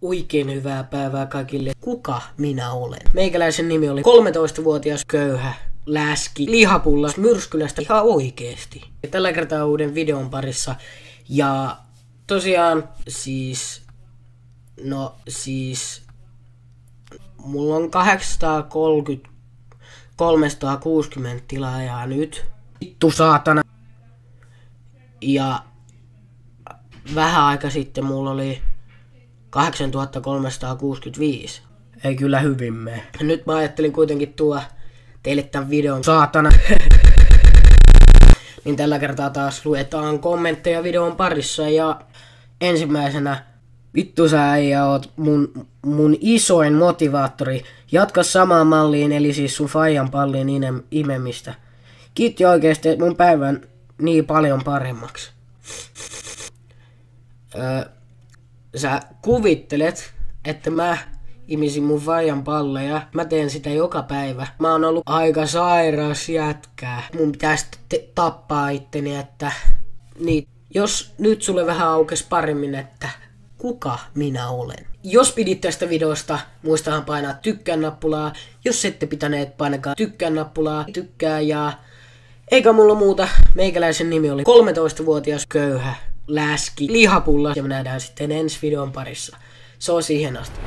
Oikein hyvää päivää kaikille. Kuka minä olen? Meikäläisen nimi oli 13-vuotias köyhä läski lihapullas Myrskylästä ihan oikeesti. Tällä kertaa uuden videon parissa. Ja tosiaan mulla on 360 tilaajaa nyt. Vittu saatana. Ja vähän aika sitten mulla oli 8365. Ei kyllä hyvin mene. Nyt mä ajattelin kuitenkin tuoda teille tämän videon saatana. Niin tällä kertaa taas luetaan kommentteja videon parissa ja ensimmäisenä vittu sä äijä oot mun isoin motivaattori. Jatka samaan malliin eli siis sun faijan palliin imemistä. Kiitti oikeesti mun päivän niin paljon paremmaksi. Sä kuvittelet, että mä imisin mun faijan palleja. Mä teen sitä joka päivä. Mä oon ollut aika sairas jätkää. Mun pitäisi tappaa itteni, että niin. Jos nyt sulle vähän aukes paremmin, että kuka minä olen. Jos pidit tästä videosta, muistahan painaa tykkään nappulaa. Jos ette pitäneet, painakaa tykkään nappulaa. Tykkää ja eikä mulla muuta. Meikäläisen nimi oli 13-vuotias köyhä läski lihapullas. Ja me nähdään sitten ensi videon parissa. Se on siihen asti.